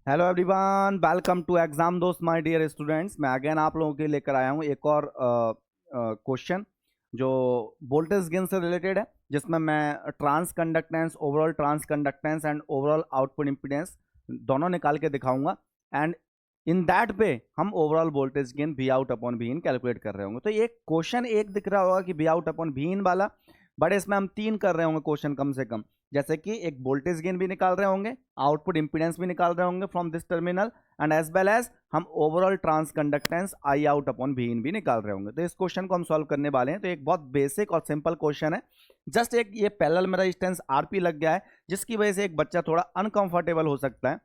Hello everyone, welcome to exam Dost my dear students. मैं again आप लोगों के लिए लेकर आया हूँ एक और क्वेश्चन जो वोल्टेज गेन से रिलेटेड है, जिसमें मैं transconductance, overall transconductance and overall output impedance दोनों निकाल के दिखाऊंगा। एंड इन दैट वे हम overall voltage gain V out upon V in calculate कर रहे होंगे। तो ये क्वेश्चन एक दिख रहा होगा कि वी आउट अपॉन वी इन वाला, बट इसमें हम तीन कर रहे होंगे क्वेश्चन कम से कम। जैसे कि एक वोल्टेज गेन भी निकाल रहे होंगे, आउटपुट इंपीडेंस भी निकाल रहे होंगे from this terminal, and as well as हम overall transconductance I out upon V in भी निकाल रहे होंगे। तो इस क्वेश्चन को हम सॉल्व करने वाले हैं। तो एक बहुत बेसिक और सिंपल क्वेश्चन है। जस्ट एक ये पैरेलल में रेजिस्टेंस आरपी लग गया है, जिसकी वजह से एक बच्चा थोड़ा अनकंफर्टेबल हो सकता है।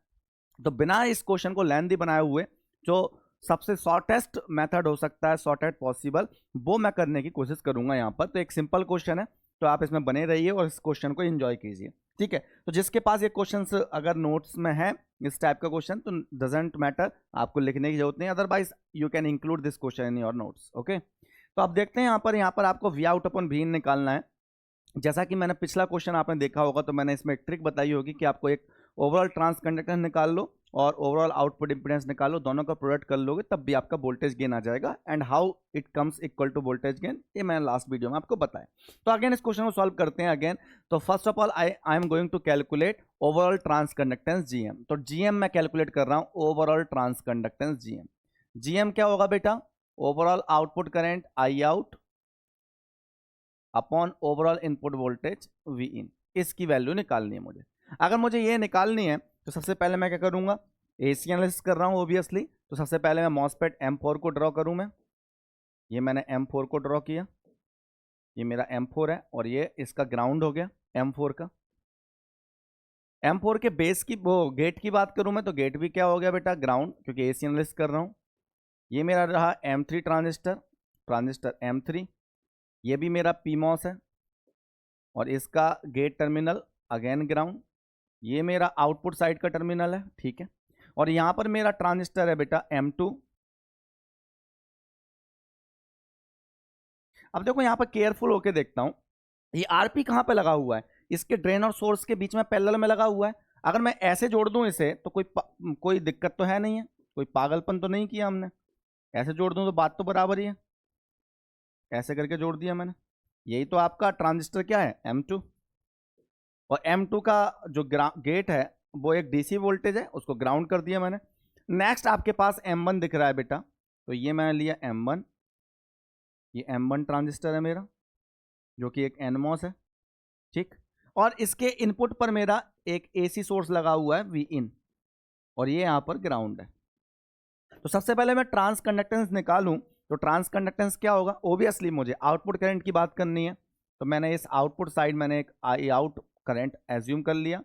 तो बिना इस क्वेश्चन को लेंथी बनाए हुए जो सबसे शॉर्टेस्ट मेथड हो सकता है, शॉर्टेस्ट पॉसिबल, वो मैं करने की कोशिश करूंगा यहाँ पर। तो एक सिंपल क्वेश्चन है, तो आप इसमें बने रहिए और इस क्वेश्चन को एंजॉय कीजिए। ठीक है, तो जिसके पास ये क्वेश्चन अगर नोट्स में है इस टाइप का क्वेश्चन, तो डजेंट मैटर, आपको लिखने की जरूरत नहीं, otherwise you can include this question in your notes. Okay, तो आप देखते हैं यहाँ पर आपको we out upon V in निकालना है। जैसा कि मैंने पिछला क्वेश्चन आपने देखा होगा, तो मैंने इसमें एक ट्रिक बताई होगी कि आपको एक ओवरऑल ट्रांस कंडक्टेंस निकाल लो और ओवरऑल आउटपुट इंपीडेंस निकाल लो, दोनों का प्रोडक्ट कर लोगे तब भी आपका वोल्टेज गेन आ जाएगा। And how it comes equal to voltage gain, ये मैंने लास्ट वीडियो में आपको बताया। तो अगेन इस क्वेश्चन को सॉल्व करते हैं अगेन। तो first of all I am going to calculate overall transconductance GM. तो जीएम मैं कैलकुलेट कर रहा हूं, overall transconductance GM. GM क्या होगा बेटा? Overall output current I out upon overall input voltage V in. इसकी वैल्यू निकालनी है मुझे। अगर मुझे ये निकालनी है तो सबसे पहले मैं क्या करूंगा, एसी एनालिसिस कर रहा हूं ओबियसली। तो सबसे पहले मैं मॉसफेट M4 को ड्रॉ करूं। मैं ये मैंने M4 को ड्रॉ किया, ये मेरा M4 है और ये इसका ग्राउंड हो गया M4 का। M4 के बेस की वो गेट की बात करूं मैं, तो गेट भी क्या हो गया बेटा? ग्राउंड, क्योंकि एसी एनालिसिस कर रहा हूं। ये मेरा रहा M3 ट्रांजिस्टर, ट्रांजिस्टर M3। ये भी मेरा PMOS है और इसका गेट टर्मिनल अगेन ग्राउंड। ये मेरा आउटपुट साइड का टर्मिनल है, ठीक है। और यहां पर मेरा ट्रांजिस्टर है बेटा M2। अब देखो यहां पर केयरफुल होके देखता हूं, ये आरपी कहां पे लगा हुआ है? इसके ड्रेन और सोर्स के बीच में पैरेलल में लगा हुआ है। अगर मैं ऐसे जोड़ दूं इसे तो कोई दिक्कत तो है नहीं है, कोई पागलपन तो नहीं किया हमने। ऐसे जोड़ दूं तो बात तो बराबर ही है। ऐसे करके जोड़ दिया मैंने। यही तो आपका ट्रांजिस्टर क्या है? M2। और M2 का जो गेट है वो एक डीसी वोल्टेज है, उसको ग्राउंड कर दिया मैंने। नेक्स्ट आपके पास M1 दिख रहा है बेटा, तो ये मैंने लिया M1। ये M1 ट्रांजिस्टर है मेरा, जो कि एक NMOS है, ठीक। और इसके इनपुट पर मेरा एक AC सोर्स लगा हुआ है Vin, और ये यहां पर ग्राउंड है। तो सबसे पहले मैं ट्रांस कंडक्टेंस निकालूं, तो ट्रांस कंडक्टेंस क्या होगा? ओबियसली मुझे आउटपुट करंट की बात करनी है, तो मैंने इस आउटपुट साइड मैंने एक आई आउट करंट एज्यूम कर लिया,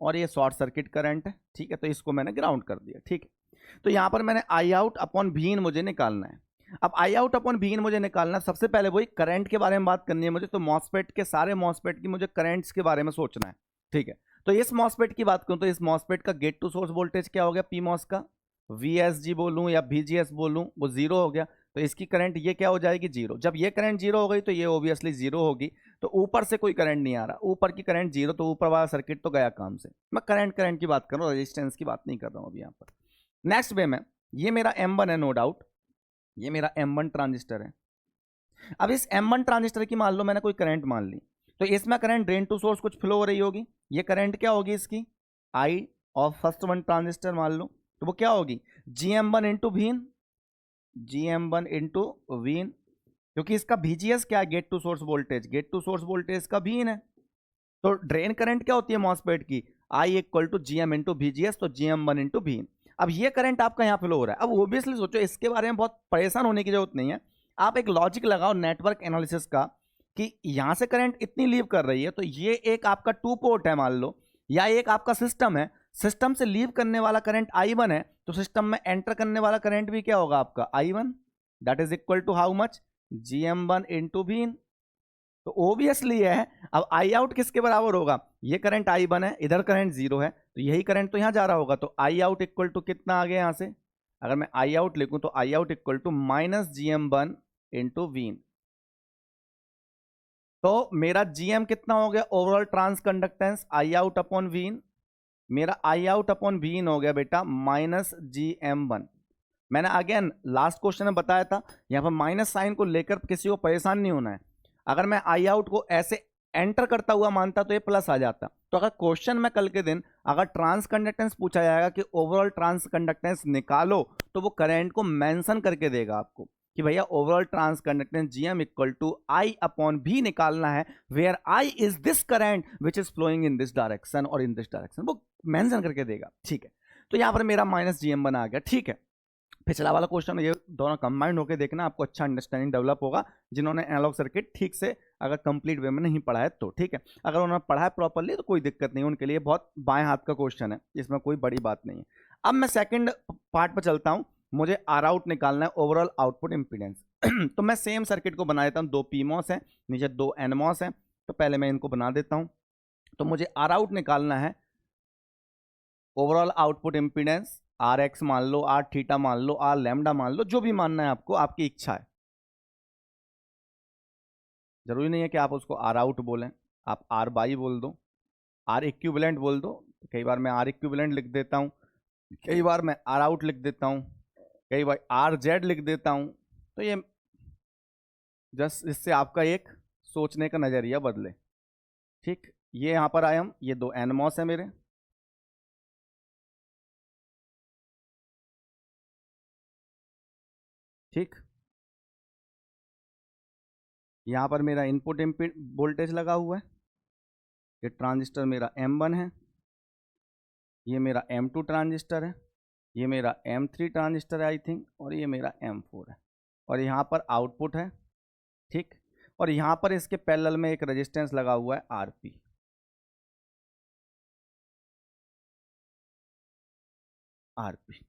और ये शॉर्ट सर्किट करंट है, ठीक है। तो इसको मैंने ग्राउंड कर दिया, ठीक है। तो यहां पर मैंने आई आउट अपॉन वी इन मुझे निकालना है। अब आई आउट अपॉन वी इन मुझे निकालना है, सबसे पहले वही करंट के बारे में बात करनी है मुझे। तो मॉसफेट के सारे मॉसफेट की मुझे करंट्स के बारे में सोचना है, ठीक है। तो इस मॉसफेट की बात करूं तो इस मॉसफेट का गेट टू सोर्स वोल्टेज क्या हो गया? पीमॉस का VSG बोलूं या VGS बोलूं, वो जीरो हो गया। तो इसकी करंट ये क्या हो जाएगी? जीरो। जब ये करंट जीरो हो गई तो ये ओबियसली जीरो होगी। तो ऊपर से कोई करंट नहीं आ रहा, ऊपर की करंट जीरो, तो ऊपर वाला सर्किट तो गया काम से। मैं करंट की बात कर रहा हूँ, रेजिस्टेंस की बात नहीं कर रहा हूँ अभी यहाँ पर। नेक्स्ट वे में ये मेरा M1 है, नो डाउट, ये मेरा M1 ट्रांजिस्टर है। अब इस M1 ट्रांजिस्टर की मान लो मैंने कोई करंट मान ली, तो इसमें करंट ड्रेन टू सोर्स कुछ फ्लो हो रही होगी। ये करंट क्या होगी इसकी? आई ऑफ फर्स्ट वन ट्रांजिस्टर मान लो, तो वो क्या होगी? GM1 into Wien, GM1 into Wien, क्योंकि इसका VGS क्या है? Gate to source voltage, gate to source voltage का वीन है। तो ड्रेन करंट क्या होती है मॉसफेट की? I equal to GM into VGS, तो GM1 इंटू वीन। अब ये करंट आपका यहाँ फ्लो हो रहा है। अब ओबियसली सोचो, इसके बारे में बहुत परेशान होने की जरूरत नहीं है। आप एक लॉजिक लगाओ नेटवर्क एनालिसिस का, कि यहां से करंट इतनी लीव कर रही है, तो ये एक आपका टू पोर्ट है मान लो, या एक आपका सिस्टम है। सिस्टम से लीव करने वाला करंट I1 है, तो सिस्टम में एंटर करने वाला करंट भी क्या होगा आपका? I1। That is equal to how much? GM1 into V in. तो ओबियसली है, अब आई आउट किसके बराबर होगा? ये करंट I1 है, इधर करंट जीरो है, तो यही करंट तो यहां जा रहा होगा। तो आई आउट इक्वल टू कितना आ गया यहां से? अगर मैं आई आउट लिखूं तो I out equal to minus GM1 into V in. तो मेरा GM कितना हो गया? Overall transconductance I out upon V in, मेरा I out upon V in हो गया बेटा माइनस GM1। मैंने अगेन लास्ट क्वेश्चन में बताया था, यहाँ पर माइनस साइन को लेकर किसी को परेशान नहीं होना है। अगर मैं आई आउट को ऐसे एंटर करता हुआ मानता तो ये प्लस आ जाता। तो अगर क्वेश्चन में कल के दिन अगर ट्रांस कंडक्टेंस पूछा जाएगा कि ओवरऑल ट्रांस कंडक्टेंस निकालो, तो वो करंट को मेंशन करके देगा आपको कि भैया overall transconductance GM equal to I upon V निकालना है, where I is this current which is flowing in this direction और इन दिस डायरेक्शन, वो मेंशन करके देगा। ठीक है, तो यहाँ पर मेरा माइनस GM1 आ गया। ठीक है, पिछला वाला क्वेश्चन ये दोनों कंबाइंड होकर देखना, आपको अच्छा अंडरस्टैंडिंग डेवलप होगा जिन्होंने एनालॉग सर्किट ठीक से अगर कंप्लीट वे में नहीं पढ़ा है तो। ठीक है, अगर उन्होंने पढ़ा है प्रॉपरली तो कोई दिक्कत नहीं, उनके लिए बहुत बाएं हाथ का क्वेश्चन है, इसमें कोई बड़ी बात नहीं है। अब मैं सेकंड पार्ट पर चलता हूं, मुझे आर आउट निकालना है, ओवरऑल आउटपुट इंपीडेंस। तो मैं सेम सर्किट को बना देता हूँ, 2 PMOS है, नीचे 2 NMOS है, तो पहले मैं इनको बना देता हूँ। तो मुझे आर आउट निकालना है, overall output impedance R X मान लो, आर थीटा मान लो, आर लैम्डा मान लो, जो भी मानना है आपको, आपकी इच्छा है। जरूरी नहीं है कि आप उसको आर आउट बोलें, आप आर बाई बोल दो, आर इक्विवेलेंट बोल दो। कई बार मैं आर इक्विवेलेंट लिख देता हूँ, कई बार मैं आर आउट लिख देता हूँ, कई बार आर जेड लिख देता हूँ। तो ये जस्ट इससे आपका एक सोचने का नजरिया बदले। ठीक, ये यहाँ पर आए हम, ये 2 NMOS है मेरे, ठीक। यहाँ पर मेरा इनपुट वोल्टेज लगा हुआ है, ये ट्रांजिस्टर मेरा M1 है, ये मेरा M2 ट्रांजिस्टर है, ये मेरा M3 ट्रांजिस्टर है आई थिंक, और ये मेरा M4 है, और यहाँ पर आउटपुट है। ठीक, और यहाँ पर इसके पैरेलल में एक रेजिस्टेंस लगा हुआ है RP।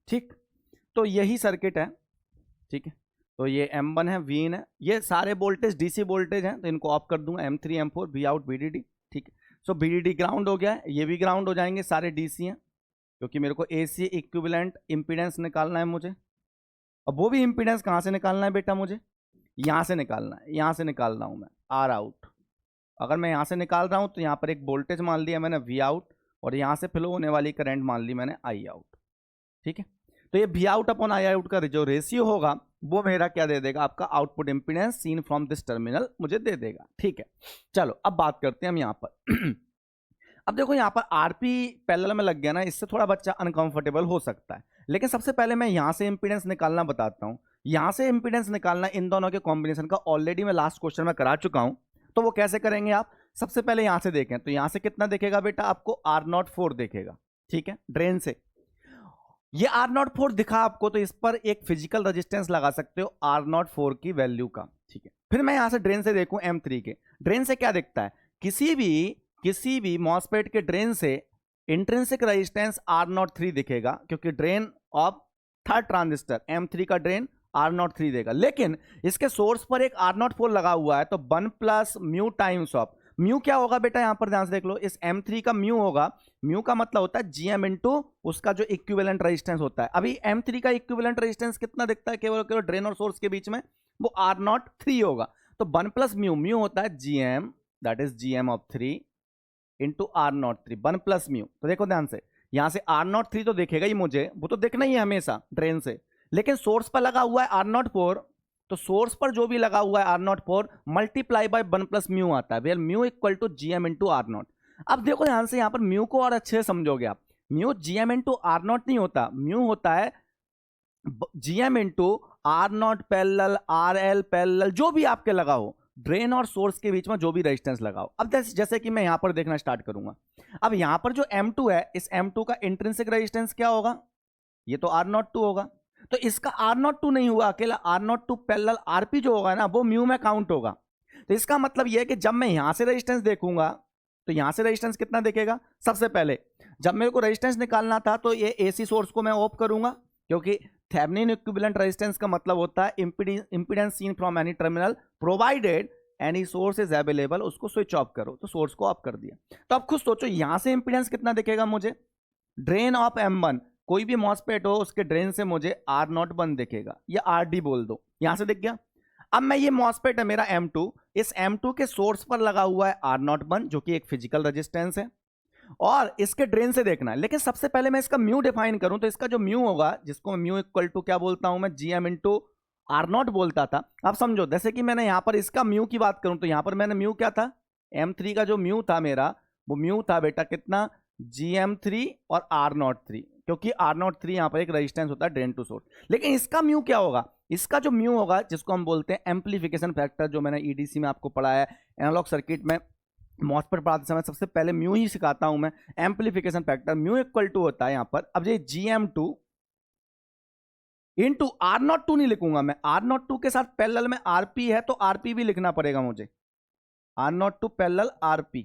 ठीक, तो यही सर्किट है। ठीक है, तो ये M1 है, V इन है, ये सारे वोल्टेज DC वोल्टेज हैं, तो इनको ऑफ कर दूंगा, M3 M4 V out VDD। ठीक है, सो VDD ग्राउंड हो गया है, ये भी ग्राउंड हो जाएंगे, सारे DC हैं, क्योंकि मेरे को AC इक्विवेलेंट इंपीडेंस निकालना है मुझे। अब वो भी इंपीडेंस कहाँ से निकालना है बेटा, मुझे यहाँ से निकालना है, यहाँ से निकाल रहा हूँ मैं आर आउट। अगर मैं यहाँ से निकाल रहा हूँ तो यहाँ पर एक वोल्टेज मान लिया मैंने V आउट, और यहाँ से फ्लो होने वाली करंट मान ली मैंने I आउट। ठीक है, तो ये V out upon I out का जो रेशियो होगा वो मेरा क्या दे देगा, आपका output impedance seen from this terminal मुझे दे देगा। ठीक है, चलो अब बात करते हैं हम यहाँ पर। अब देखो यहाँ पर आरपी पैरेलल में लग गया ना, इससे थोड़ा बच्चा अनकंफर्टेबल हो सकता है, लेकिन सबसे पहले मैं यहाँ से इंपीडेंस निकालना बताता हूँ। यहाँ से इंपीडेंस निकालना इन दोनों के कॉम्बिनेशन का ऑलरेडी मैं लास्ट क्वेश्चन में करा चुका हूँ। तो वो कैसे करेंगे आप, सबसे पहले यहाँ से देखें, तो यहाँ से कितना देखेगा बेटा, आपको R04 देखेगा। ठीक है, ड्रेन से ये R04 दिखा आपको, तो इस पर एक फिजिकल रेजिस्टेंस लगा सकते हो R04 की वैल्यू का। ठीक है, फिर मैं यहां से ड्रेन से देखूं M3 के, ड्रेन से क्या दिखता है, किसी भी मॉसफेट के ड्रेन से इंट्रिंसिक रेजिस्टेंस R03 दिखेगा, क्योंकि drain of third transistor M3 का ड्रेन R03 देगा। लेकिन इसके सोर्स पर एक R04 लगा हुआ है, तो 1 plus mu times of mu क्या होगा बेटा, यहां पर ध्यान से देख लो, इस M3 का म्यू होगा, म्यू का मतलब होता है GM इंटू उसका जो इक्विवेलेंट रेजिस्टेंस होता है। अभी M3 का इक्विवेलेंट रेजिस्टेंस कितना दिखता है, केवल केवल ड्रेन और सोर्स के बीच में, वो R03 होगा। तो 1 प्लस म्यू, म्यू होता है GM, that is GM of 3 into R03, 1 plus mu. तो देखो ध्यान से, यहां से R03 तो देखेगा ही मुझे, वो तो देखना ही है हमेशा ड्रेन से, लेकिन सोर्स पर लगा हुआ है R04, तो सोर्स पर जो भी लगा हुआ है R04 multiply by 1 plus mu आता है, where mu equal to GM into R0। अब देखो ध्यान से, यहां पर म्यू को और अच्छे से समझोगे आप, म्यू GM इंटू R0 नहीं होता, म्यू होता है GM into R0 parallel, RL parallel, जो भी आपके लगा हो, ड्रेन और सोर्स के बीच में जो भी रेजिस्टेंस लगाओ। अब जैसे कि मैं यहां पर देखना स्टार्ट करूंगा, अब यहां पर जो M2 है, इस M2 का इंट्रिंसिक रेजिस्टेंस क्या होगा, ये तो R02 होगा, तो इसका R02 नहीं हुआ, अकेला R02 पैरेलल RP जो होगा ना, वो म्यू में काउंट होगा। तो इसका मतलब यह है कि जब मैं यहां से रेजिस्टेंस देखूंगा, तो यहां से रेजिस्टेंस कितना दिखेगा, सबसे पहले जब मेरे को रेजिस्टेंस निकालना था, तो ये AC सोर्स को मैं ऑफ करूंगा, क्योंकि थेवेनिन इक्विवेलेंट रेजिस्टेंस का मतलब होता है impedance seen from any terminal provided any source is available, उसको स्विच ऑफ करो, तो सोर्स को ऑफ कर दिया। तो अब खुद सोचो, यहां से इंपीडेंस कितना दिखेगा मुझे, ड्रेन ऑफ M1, कोई भी मॉसफेट हो उसके ड्रेन से मुझे R01 दिखेगा, या RD बोल दो, यहां से दिख गया। अब मैं ये मॉसफेट है मेरा M2, इस M2 के सोर्स पर लगा हुआ है R01, जो कि एक फिजिकल रेजिस्टेंस है, और इसके ड्रेन से देखना है। लेकिन सबसे पहले मैं इसका म्यू डिफाइन करूं तो इसका जो म्यू होगा, जिसको मैं म्यू इक्वल टू क्या बोलता हूं मैं, जीएम इंटू आर नॉट बोलता था। अब समझो, जैसे कि मैंने यहां पर इसका म्यू की बात करूं तो यहां पर मैंने म्यू क्या था, M3 का जो म्यू था मेरा, वो म्यू था बेटा कितना, GM3 और R03, क्योंकि R03 यहां पर एक रेजिस्टेंस होता है ड्रेन टू सोर्स। लेकिन इसका म्यू क्या होगा, इसका जो म्यू होगा जिसको हम बोलते हैं एम्पलीफिकेशन फैक्टर, जो मैंने EDC में आपको पढ़ाया है, एनालॉग सर्किट में मॉसफेट पढ़ाते समय सबसे पहले म्यू ही सिखाता हूं मैं। Amplification factor mu equal to होता है यहां पर, अब ये GM2 इंटू R02 नहीं लिखूंगा मैं, R02 के साथ पैरेलल में RP है तो RP भी लिखना पड़ेगा मुझे, R02 पैरेलल RP,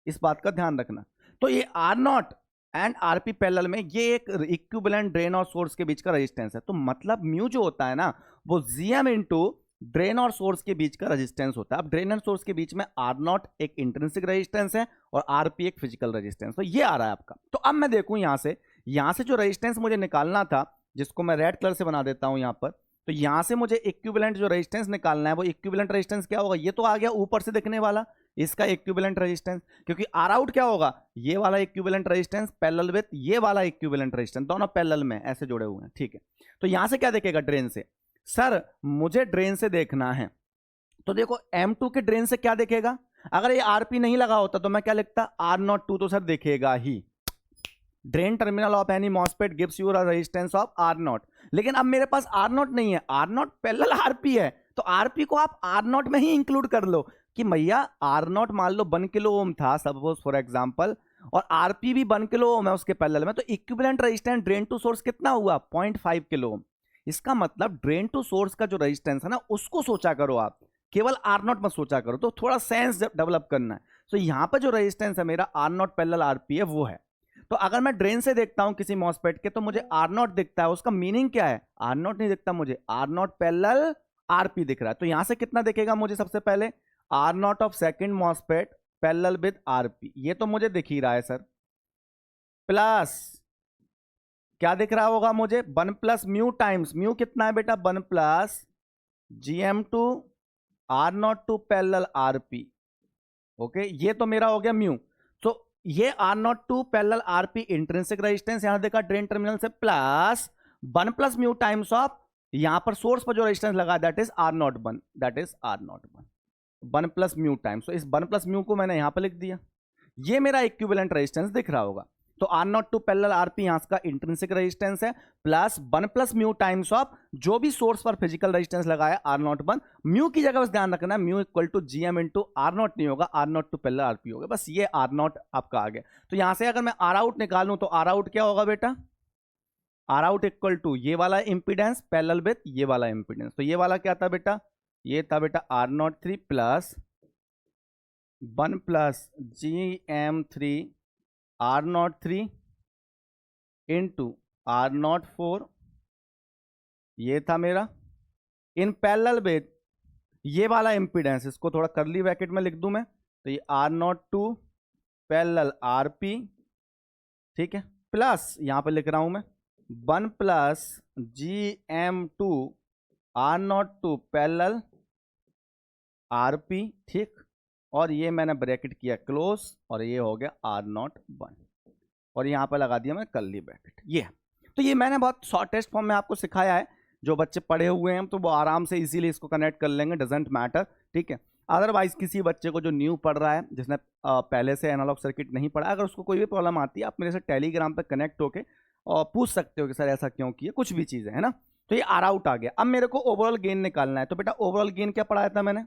इस बात का ध्यान रखना। तो ये R0 एंड RP पैरेलल में, ये एक इक्विवेलेंट ड्रेन और सोर्स के बीच का रेजिस्टेंस है। तो मतलब म्यू जो होता है ना, वो GM इंटू ड्रेन और सोर्स के बीच का रेजिस्टेंस होता है। अब ड्रेन और सोर्स के बीच में R0 एक इंट्रिंसिक रेजिस्टेंस है और RP एक फिजिकल रेजिस्टेंस, तो ये आ रहा है आपका। तो अब मैं देखूं यहां से जो रेजिस्टेंस मुझे निकालना था, जिसको मैं रेड कलर से बना देता हूं यहां पर, तो यहां से मुझे इक्विवेलेंट जो रेजिस्टेंस निकालना है, वो इक्विवेलेंट रेजिस्टेंस क्या होगा, ये तो आ गया ऊपर से दिखने वाला, इसका इक्विवेलेंट रेजिस्टेंस, क्योंकि आर आउट क्या होगा, ये वाला इक्विवेलेंट रेजिस्टेंस पैरेलल विद ये वाला इक्विवेलेंट रेजिस्टेंस, दोनों पैरेलल में ऐसे जुड़े हुए हैं, ठीक है। तो यहां से क्या देखेगा ड्रेन से, सर मुझे ड्रेन से देखना है, तो देखो M2 के ड्रेन से क्या देखेगा, अगर ये RP नहीं लगा होता तो मैं क्या लिखता, R02 तो सर देखेगा ही, drain terminal of any MOSFET gives you resistance of R0। लेकिन अब मेरे पास R0 नहीं है, R0 पैरेलल RP है, तो RP को आप R0 में ही इंक्लूड कर लो कि भैया R0 मान लो 1 किलो ओम था सपोज फॉर एग्जांपल, और RP भी 1 किलो ओम है उसके पैरेलल में, तो equivalent resistance drain to source कितना हुआ, 0.5 किलो ओम। इसका मतलब ड्रेन टू सोर्स का जो रेजिस्टेंस है ना, उसको सोचा करो आप, केवल R0 मत सोचा करो, तो थोड़ा सेंस डेवलप करना है। तो यहां पर जो रेजिस्टेंस है मेरा R0 पैरेलल RP है, वो है। तो अगर मैं ड्रेन से देखता हूं किसी मॉसफेट के, तो मुझे R0 दिखता है, उसका मीनिंग क्या है, R0 नहीं दिखता मुझे, R0 पैरेलल RP दिख रहा है। तो यहां से कितना दिखेगा मुझे, सबसे पहले R0 of second MOSFET parallel with RP, ये तो मुझे दिख ही रहा है सर, प्लस क्या दिख रहा होगा मुझे, 1 प्लस म्यू टाइम्स, म्यू कितना है बेटा, 1 plus GM2 R02 parallel RP, okay, ये तो मेरा हो गया म्यू। तो ये R02 parallel RP intrinsic resistance यहां देखा ड्रेन टर्मिनल से, plus 1 plus mu times of यहां पर सोर्स पर जो रेजिस्टेंस लगा, that is R01, that is R01, 1 plus mu times, तो इस 1 प्लस म्यू को मैंने यहां पर लिख दिया, ये मेरा इक्विवेलेंट रेजिस्टेंस दिख रहा होगा। तो R02 पैरेलल RP यहां का इंट्रिंसिक रेजिस्टेंस है, plus 1 plus mu times of जो भी सोर्स पर फिजिकल रेजिस्टेंस लगाया R01, म्यू की जगह बस ध्यान रखना है, mu equal to GM into R0 नहीं होगा, R02 पैरेलल RP होगा, बस ये R0 आपका आ गया। तो यहां से अगर मैं R आउट निकालूं तो R आउट क्या होगा बेटा, R आउट इक्वल टू ये वाला इंपीडेंस पैरेलल विद ये वाला इंपीडेंस, तो ये वाला क्या था बेटा, ये था बेटा R03 plus 1 plus GM3 R03 into R04, ये था मेरा इन पैरेलल विद ये वाला इंपीडेंस, इसको थोड़ा करली ब्रैकेट में लिख दूं मैं, तो ये R02 पैरेलल RP, ठीक है, प्लस यहां पे लिख रहा हूं मैं 1 plus GM2 R02 parallel RP, ठीक, और ये मैंने ब्रैकेट किया क्लोज, और ये हो गया R01, और यहां पर लगा दिया मैं कर्ली ब्रैकेट, ये। तो ये मैंने बहुत शॉर्टेस्ट फॉर्म में आपको सिखाया है, जो बच्चे पढ़े हुए हैं तो वो आराम से इजीली इसको कनेक्ट कर लेंगे, डजेंट मैटर, ठीक है। अदरवाइज किसी बच्चे को जो न्यू पढ़ रहा है, जिसने पहले से एनालॉग सर्किट नहीं पढ़ा, अगर उसको कोई भी प्रॉब्लम आती है, आप मेरे से टेलीग्राम पर कनेक्ट होके और पूछ सकते हो कि सर ऐसा क्यों किया, कुछ भी चीज़ें है ना। तो ये आर आउट आ गया। अब मेरे को ओवरऑल गेन निकालना है, तो बेटा ओवरऑल गेन क्या पढ़ाया था मैंने,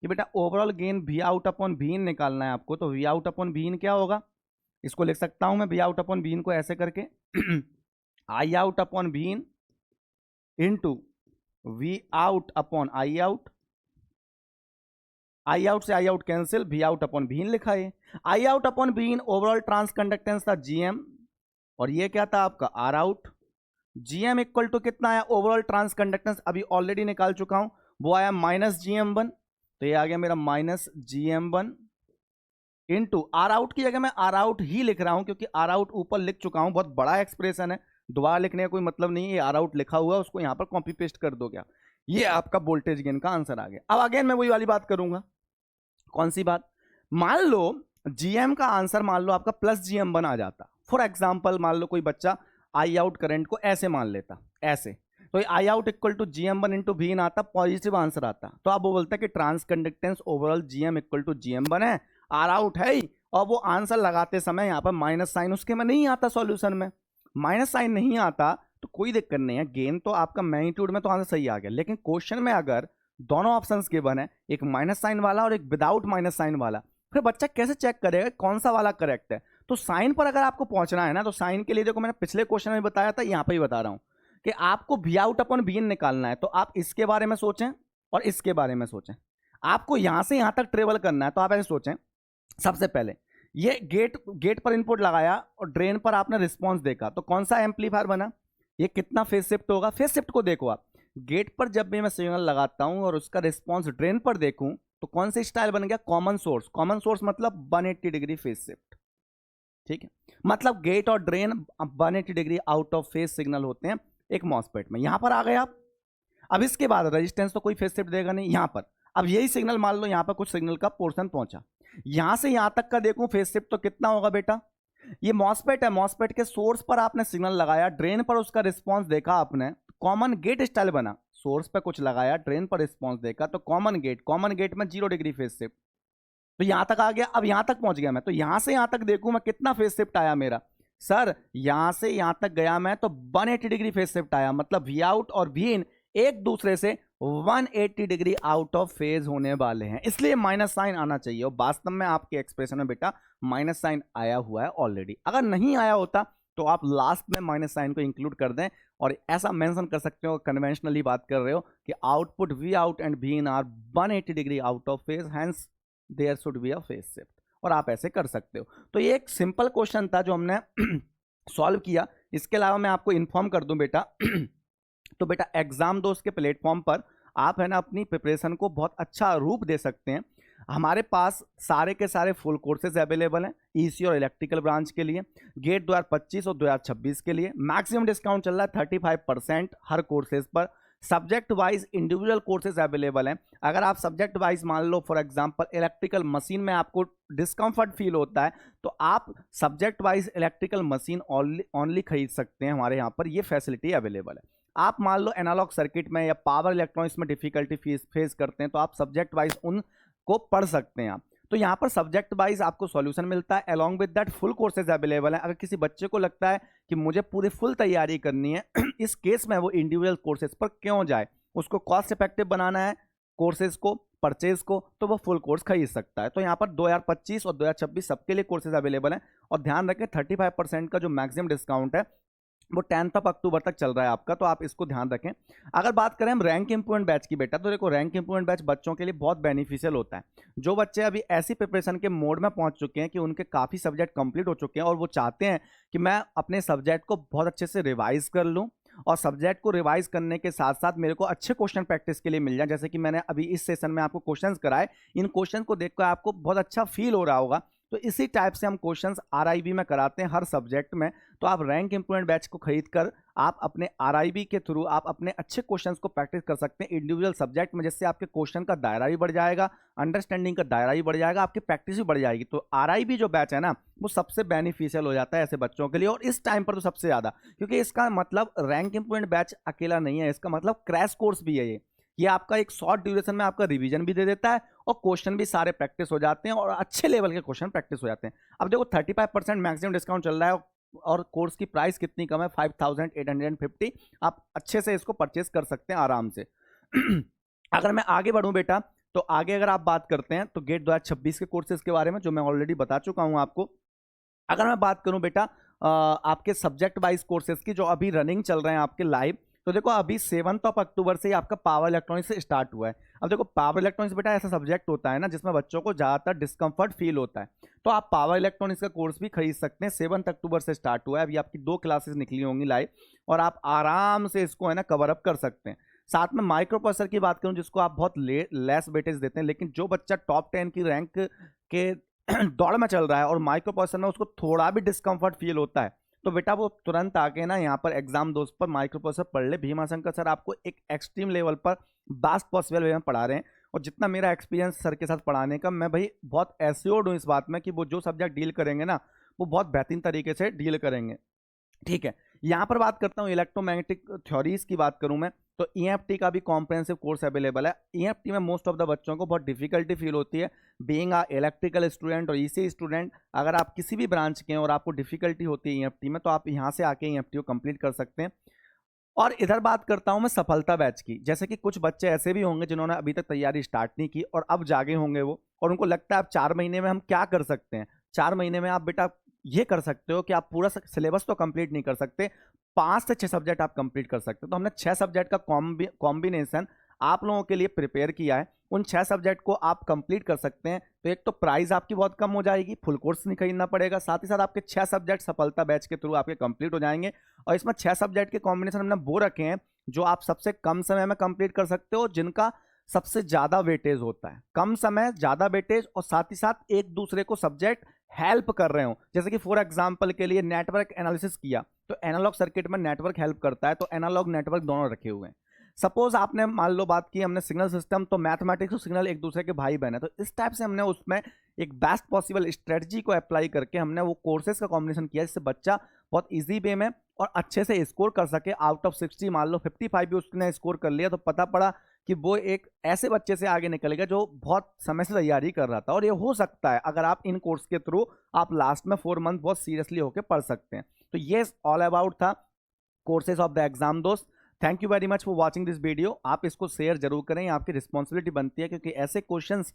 कि बेटा overall gain V out upon V in निकालना है आपको। तो V out upon V in क्या होगा, इसको लिख सकता हूं मैं V out upon V in को ऐसे करके I out upon V in into V out upon I out, I out से I out cancel, V out upon V in लिखा है। I out upon V in overall transconductance था GM, और ये क्या था आपका R out. GM equal to कितना आया, ओवरऑल ट्रांस कंडक्टेंस अभी ऑलरेडी निकाल चुका हूं, वो आया माइनस GM1, तो ये आ गया मेरा minus GM1 into are out की जगह मैं आर आउट ही लिख रहा हूं, क्योंकि आर आउट ऊपर लिख चुका हूं, बहुत बड़ा एक्सप्रेशन है, दोबारा लिखने का कोई मतलब नहीं है, ये आर आउट लिखा हुआ है, उसको यहां पर कॉपी पेस्ट कर दो क्या, ये आपका वोल्टेज गेन का आंसर आ गया। अब अगेन मैं वही वाली बात करूंगा, कौन सी बात, मान लो जीएम का आंसर मान लो आपका प्लस जीएम बन आ जाता। फॉर एग्जाम्पल मान लो कोई बच्चा आई आउट करंट को ऐसे मान लेता, ऐसे, तो I out equal to GM one into V in आता, पॉजिटिव आंसर आता। तो आप वो बोलता है कि transconductance overall GM equal to GM one है, आर आउट है ही, और वो आंसर लगाते समय यहाँ पर माइनस साइन उसके में नहीं आता, सॉल्यूशन में माइनस साइन नहीं आता तो कोई दिक्कत नहीं है, गेन तो आपका मैग्नीट्यूड में तो आंसर सही आ गया। लेकिन क्वेश्चन में अगर दोनों ऑप्शंस गिवन है, एक माइनस साइन वाला और एक विदाउट माइनस साइन वाला, फिर बच्चा कैसे चेक करेगा कौन सा वाला करेक्ट है। तो साइन पर अगर आपको पहुंचना है ना, तो साइन के लिए देखो मैंने पिछले क्वेश्चन में बताया था, यहाँ पे ही बता रहा हूं कि आपको we out upon V in निकालना है। तो आप इसके बारे में सोचें और इसके बारे में सोचें, आपको यहां से यहां तक ट्रेवल करना है। तो आप ऐसे सोचें, सबसे पहले ये गेट पर इनपुट लगाया और ड्रेन पर आपने रिस्पॉन्स देखा, तो कौन सा एम्पलीफायर बना, ये कितना फेज शिफ्ट होगा। फेज शिफ्ट को देखो आप, गेट पर जब भी मैं सिग्नल लगाता हूं और उसका रिस्पॉन्स ड्रेन पर देखूं तो कौन सा स्टाइल बन गया, कॉमन सोर्स। कॉमन सोर्स मतलब 180 डिग्री फेज शिफ्ट, ठीक है। मतलब गेट और drain 180 degree out of phase signal होते हैं एक मॉसफेट में। यहां पर आ गए आप। अब इसके बाद रेजिस्टेंस तो कोई फेज शिफ्ट देगा नहीं यहां पर। अब यही सिग्नल मान लो यहां पर कुछ सिग्नल का पोर्शन पहुंचा, यहां से यहां तक का देखूं फेज शिफ्ट तो कितना होगा बेटा, ये मॉसफेट है, मॉसफेट के सोर्स पर आपने सिग्नल लगाया, ड्रेन पर उसका रिस्पॉन्स देखा आपने, कॉमन गेट स्टाइल बना। सोर्स पे कुछ लगाया, ड्रेन पर रिस्पॉन्स देखा, तो कॉमन गेट में 0 डिग्री फेज शिफ्ट, तो यहां तक आ गया। अब यहां तक पहुंच गया मैं, तो यहां से यहां तक देखूं मैं कितना फेज शिफ्ट आया मेरा, सर यहां से यहां तक गया मैं तो 180 डिग्री फेज शिफ्ट आया। मतलब वी आउट और वी इन एक दूसरे से 180 डिग्री आउट ऑफ फेज होने वाले हैं, इसलिए माइनस साइन आना चाहिए। और वास्तव में आपके एक्सप्रेशन में बेटा माइनस साइन आया हुआ है ऑलरेडी। अगर नहीं आया होता तो आप लास्ट में माइनस साइन को इंक्लूड कर दें और ऐसा मेंशन कर सकते हो, कन्वेंशनली बात कर रहे हो कि output V out and V in are 180 degree out of phase, hence there should be a phase shift, और आप ऐसे कर सकते हो। तो ये एक सिंपल क्वेश्चन था जो हमने सॉल्व किया। इसके अलावा मैं आपको इन्फॉर्म कर दूं बेटा तो बेटा एग्जाम दोस्त के प्लेटफॉर्म पर आप है ना अपनी प्रिपरेशन को बहुत अच्छा रूप दे सकते हैं। हमारे पास सारे के सारे फुल कोर्सेज अवेलेबल हैं ईसी और इलेक्ट्रिकल ब्रांच के लिए। गेट 2025 और 2026 के लिए मैक्सिमम डिस्काउंट चल रहा है 35% हर कोर्सेज पर। Subject wise individual courses available हैं। अगर आप सब्जेक्ट वाइज मान लो फॉर एग्जांपल इलेक्ट्रिकल मशीन में आपको डिस्कम्फर्ट फील होता है तो आप subject wise electrical machine only खरीद सकते हैं, हमारे यहाँ पर ये फैसिलिटी अवेलेबल है। आप मान लो एनालॉग सर्किट में या पावर इलेक्ट्रॉनिक्स में डिफिकल्टी फेस करते हैं तो आप सब्जेक्ट वाइज उनको पढ़ सकते हैं आप। तो यहाँ पर सब्जेक्ट वाइज आपको सॉल्यूशन मिलता है, along with that full courses available है। अगर किसी बच्चे को लगता है कि मुझे पूरी फुल तैयारी करनी है इस केस में वो इंडिविजुअल कोर्सेज पर क्यों जाए, उसको कॉस्ट इफेक्टिव बनाना है कोर्सेज को, परचेज को, तो वो फुल कोर्स खरीद सकता है। तो यहाँ पर 2025 और 2026 सबके लिए कोर्सेज अवेलेबल हैं। और ध्यान रखें 35% का जो मैक्सिमम डिस्काउंट है वो 10 अक्टूबर तक चल रहा है आपका, तो आप इसको ध्यान रखें। अगर बात करें हम रैंक इंप्रूवमेंट बैच की बेटा, तो देखो रैंक इंप्रूवमेंट बैच बच्चों के लिए बहुत बेनिफिशियल होता है। जो बच्चे अभी ऐसी प्रिपरेशन के मोड में पहुंच चुके हैं कि उनके काफ़ी सब्जेक्ट कंप्लीट हो चुके हैं और वो चाहते हैं कि मैं अपने सब्जेक्ट को बहुत अच्छे से रिवाइज कर लूँ और सब्जेक्ट को रिवाइज करने के साथ साथ मेरे को अच्छे क्वेश्चन प्रैक्टिस के लिए मिल जाए, जैसे कि मैंने अभी इस सेशन में आपको क्वेश्चंस कराए, इन क्वेश्चन को देखकर आपको बहुत अच्छा फील हो रहा होगा। तो इसी टाइप से हम क्वेश्चंस आरआईबी में कराते हैं हर सब्जेक्ट में। तो आप रैंक इंप्रूवमेंट बैच को खरीद कर आप अपने आरआईबी के थ्रू आप अपने अच्छे क्वेश्चंस को प्रैक्टिस कर सकते हैं इंडिविजुअल सब्जेक्ट में, जिससे आपके क्वेश्चन का दायरा भी बढ़ जाएगा, अंडरस्टैंडिंग का दायरा भी बढ़ जाएगा, आपकी प्रैक्टिस भी बढ़ जाएगी। तो आरआईबी जो बैच है ना वो सबसे बेनिफिशियल हो जाता है ऐसे बच्चों के लिए, और इस टाइम पर तो सबसे ज़्यादा, क्योंकि इसका मतलब रैंक इंप्रूवमेंट बैच अकेला नहीं है, इसका मतलब क्रैश कोर्स भी है ये आपका एक शॉर्ट ड्यूरेशन में आपका रिवीजन भी दे देता है और क्वेश्चन भी सारे प्रैक्टिस हो जाते हैं और अच्छे लेवल के क्वेश्चन प्रैक्टिस हो जाते हैं। अब देखो 35% मैक्सिमम डिस्काउंट चल रहा है और कोर्स की प्राइस कितनी कम है 5850। आप अच्छे से इसको परचेस कर सकते हैं आराम से। अगर मैं आगे बढ़ूं बेटा तो आगे अगर आप बात करते हैं तो गेट 2026 के कोर्सेज के बारे में जो मैं ऑलरेडी बता चुका हूं आपको। अगर मैं बात करूं बेटा आपके सब्जेक्ट वाइज कोर्सेज की जो अभी रनिंग चल रहे हैं आपके लाइव, तो देखो अभी 7 अक्टूबर से ही आपका पावर इलेक्ट्रॉनिक्स से स्टार्ट हुआ है। अब देखो पावर इलेक्ट्रॉनिक्स बेटा ऐसा सब्जेक्ट होता है ना जिसमें बच्चों को ज़्यादातर डिस्कम्फर्ट फील होता है, तो आप पावर इलेक्ट्रॉनिक्स का कोर्स भी खरीद सकते हैं। 7 अक्टूबर से स्टार्ट हुआ है, अभी आपकी 2 क्लासेस निकली होंगी लाइव और आप आराम से इसको है ना कवर अप कर सकते हैं। साथ में माइक्रो प्रोसेसर की बात करूं जिसको आप बहुत लेस वेटेज देते हैं, लेकिन जो बच्चा टॉप 10 की रैंक के दौड़ में चल रहा है और माइक्रो प्रोसेसर में उसको थोड़ा भी डिस्कम्फर्ट फील होता है तो बेटा वो तुरंत आके ना यहाँ पर एग्जाम दोस्त पर माइक्रो प्रोसेसर पढ़ ले। भीमाशंकर सर आपको एक एक्सट्रीम लेवल पर बेस्ट पॉसिबल वे में पढ़ा रहे हैं और जितना मेरा एक्सपीरियंस सर के साथ पढ़ाने का, मैं भाई बहुत एश्योर्ड हूँ इस बात में कि वो जो सब्जेक्ट डील करेंगे ना वो बहुत बेहतरीन तरीके से डील करेंगे। ठीक है, यहाँ पर बात करता हूँ इलेक्ट्रोमैग्नेटिक थ्योरीज की बात करूँ मैं, तो ईएफटी का भी कॉम्प्रिहेंसिव कोर्स अवेलेबल है। ईएफटी में मोस्ट ऑफ द बच्चों को बहुत डिफिकल्टी फील होती है, बीइंग अ इलेक्ट्रिकल स्टूडेंट और ईसी स्टूडेंट। अगर आप किसी भी ब्रांच के हैं और आपको डिफिकल्टी होती है ईएफटी में, तो आप यहाँ से आके ईएफटी को कंप्लीट कर सकते हैं। और इधर बात करता हूं मैं सफलता बैच की। जैसे कि कुछ बच्चे ऐसे भी होंगे जिन्होंने अभी तक तैयारी स्टार्ट नहीं की और अब जागे होंगे वो, और उनको लगता है अब 4 महीने में हम क्या कर सकते हैं। 4 महीने में आप बेटा ये कर सकते हो कि आप पूरा सिलेबस तो कंप्लीट नहीं कर सकते, 5 से 6 सब्जेक्ट आप कंप्लीट कर सकते हो। तो हमने 6 सब्जेक्ट का कॉम्बिनेशन आप लोगों के लिए प्रिपेयर किया है। उन 6 सब्जेक्ट को आप कंप्लीट कर सकते हैं, तो एक तो प्राइस आपकी बहुत कम हो जाएगी, फुल कोर्स नहीं खरीदना पड़ेगा, साथ ही साथ आपके 6 सब्जेक्ट सफलता बैच के थ्रू आपके कंप्लीट हो जाएंगे। और इसमें 6 सब्जेक्ट के कॉम्बिनेशन हमने वो रखे हैं जो आप सबसे कम समय में कंप्लीट कर सकते हो, जिनका सबसे ज्यादा वेटेज होता है। कम समय, ज्यादा वेटेज, और साथ ही साथ एक दूसरे को सब्जेक्ट हेल्प कर रहे हो। जैसे कि फॉर एग्जांपल के लिए नेटवर्क एनालिसिस किया, तो एनालॉग सर्किट में नेटवर्क हेल्प करता है, तो एनालॉग नेटवर्क दोनों रखे हुए हैं। सपोज आपने मान लो बात की हमने सिग्नल सिस्टम, तो मैथमेटिक्स और सिग्नल एक दूसरे के भाई बहन है, तो इस टाइप से हमने उसमें एक बेस्ट पॉसिबल स्ट्रेटजी को अप्लाई करके हमने वो कोर्सेज का कॉम्बिनेशन किया, जिससे बच्चा बहुत इजी वे में और अच्छे से स्कोर कर सके। आउट ऑफ 60 मान लो 55 भी उसने स्कोर कर लिया, तो पता पड़ा कि वो एक ऐसे बच्चे से आगे निकलेगा जो बहुत समय से तैयारी कर रहा था। और ये हो सकता है अगर आप इन कोर्स के थ्रू आप लास्ट में 4 मंथ बहुत सीरियसली होकर पढ़ सकते हैं। तो ये ऑल अबाउट था कोर्सेज ऑफ द एग्जाम दोस्त। Thank you very much for watching this video. आप इसको शेयर जरूर करें, आपकी रिस्पॉन्सिबिलिटी बनती है, क्योंकि ऐसे क्वेश्चंस,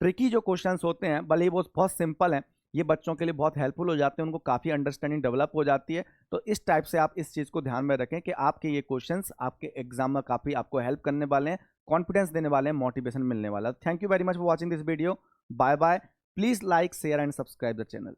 ट्रिकी जो क्वेश्चंस होते हैं, भले ही वो बहुत सिंपल हैं, ये बच्चों के लिए बहुत हेल्पफुल हो जाते हैं, उनको काफ़ी अंडरस्टैंडिंग डेवलप हो जाती है। तो इस टाइप से आप इस चीज़ को ध्यान में रखें कि आपके ये क्वेश्चंस आपके एग्जाम में काफ़ी आपको हेल्प करने वाले हैं, कॉन्फिडेंस देने वाले हैं, मोटिवेशन मिलने वाला है। Thank you very much for watching this video. Bye bye. Please like, share and subscribe the channel.